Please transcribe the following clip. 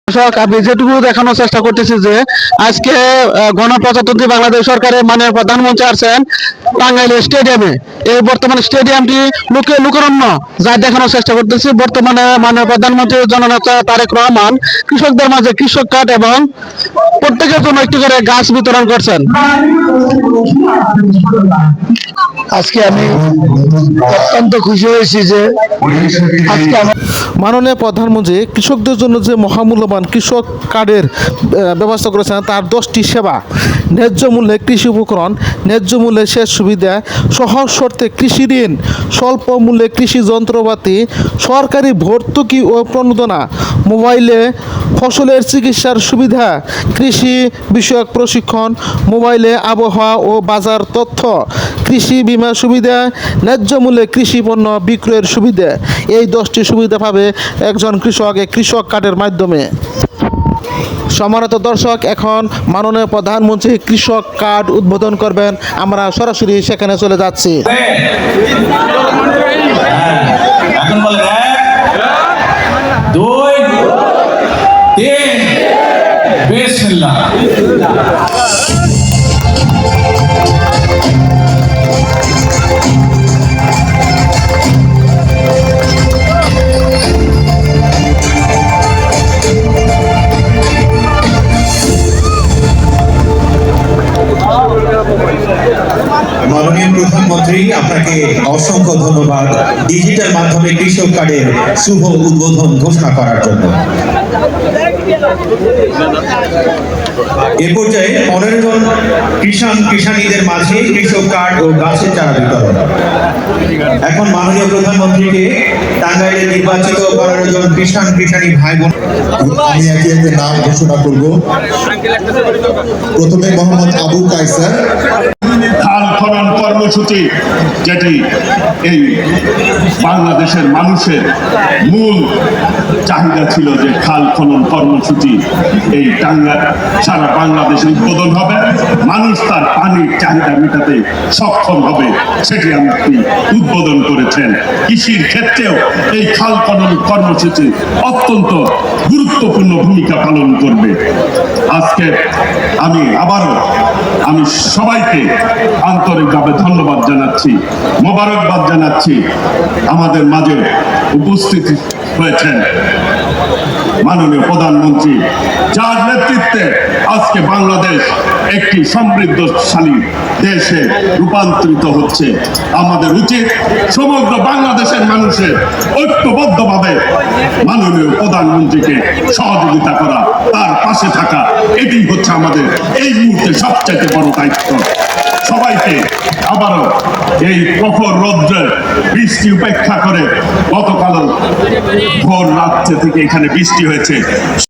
দর্শক, আমি যেটুকু দেখানোর চেষ্টা করতেছি যে আজকে গণপ্রজাতন্ত্রী বাংলাদেশ সরকারের মাননীয় প্রধানমন্ত্রী আসছেন টাঙ্গাইল স্টেডিয়ামে। এই বর্তমানে স্টেডিয়ামটি লোকে লোকারণ্য, যা দেখানোর চেষ্টা করতেছি। বর্তমানে মাননীয় প্রধানমন্ত্রী জননেতা তারেক রহমান কৃষকদের মাঝে কৃষক কার্ড এবং প্রত্যেকের জন্য একটি করে গাছ বিতরণ করছেন। আজকে আমি অত্যন্ত খুশি হয়েছি যে আজকে মাননীয় প্রধানমন্ত্রী কৃষকদের জন্য যে মহামূল্যবান কৃষক কার্ডের ব্যবস্থা করেছেন, তার 10টি সেবা: ন্যায্য মূল্যে কৃষি উপকরণ, ন্যায্য মূল্যে সেচ সুবিধা, সহজ শর্তে কৃষি ঋণ, স্বল্প মূল্যে কৃষি যন্ত্রপাতি, সরকারি ভর্তুকি ও প্রণোদনা, মোবাইলে ফসলের চিকিৎসার সুবিধা, কৃষি বিষয়ক প্রশিক্ষণ, মোবাইলে আবহাওয়া ও বাজার তথ্য, কৃষি বীমা সুবিধা, ন্যায্য মূল্যে কৃষি পণ্য বিক্রয়ের সুবিধা। এই 10টি সুবিধা পাবে একজন কৃষক এই কৃষক কার্ডের মাধ্যমে। সম্মানিত দর্শক, এখন মাননীয় প্রধানমন্ত্রী কৃষক কার্ড উদ্বোধন করবেন। আমরা সরাসরি সেখানে চলে যাচ্ছি। এখন বলেন 1 2 3 বিসমিল্লাহ। মাননীয় প্রধানমন্ত্রী, আপনাকে অসংখ্য ধন্যবাদ ডিজিটাল মাধ্যমে কৃষক কার্ডের শুভ উদ্বোধন ঘোষণা করার জন্য। এ পর্যায়ে 15 জন কৃষানীদের মাঝে কৃষক কার্ড ও গাছের চারা বিতরণ। এখন মাননীয় প্রধানমন্ত্রীকে টাঙ্গাইলে নির্বাচিত 15 জন কৃষানী ভাই বোন, আমি একে একে নাম ঘোষণা করব। প্রথমে মোহাম্মদ আবু কায়সার। খাল খনন কর্মসূচি, যেটি এই বাংলাদেশের মানুষের মূল চাহিদা ছিল, যে খাল খনন কর্মসূচি এই সারা বাংলাদেশে উদ্বোধন হবে, মানুষ তার পানির চাহিদা মেটাতে সক্ষম হবে, সেটি আপনি উদ্বোধন করেছেন। কৃষির ক্ষেত্রেও এই খাল খনন কর্মসূচি অত্যন্ত গুরুত্বপূর্ণ ভূমিকা পালন করবে। আজকে আমি সবাইকে আন্তরিকভাবে ধন্যবাদ জানাচ্ছি, মোবারকবাদ জানাচ্ছি। আমাদের মাঝে উপস্থিত হয়েছেন মাননীয় প্রধানমন্ত্রী, যার নেতৃত্বে আজকে বাংলাদেশ একটি সমৃদ্ধশালী দেশে রূপান্তরিত হচ্ছে। আমাদের উচিত সমগ্র বাংলাদেশের মানুষের ঐক্যবদ্ধভাবে মাননীয় প্রধানমন্ত্রীকে সহযোগিতা করা, তার পাশে থাকা, এটি হচ্ছে আমাদের এই মুহূর্তে সবচেয়ে বড় দায়িত্ব। সবাইকে আবারও এই প্রখর রৌদ্রের বৃষ্টি উপেক্ষা করে, গতকাল ভোর রাত্রে থেকে এখানে বৃষ্টি হয়েছে।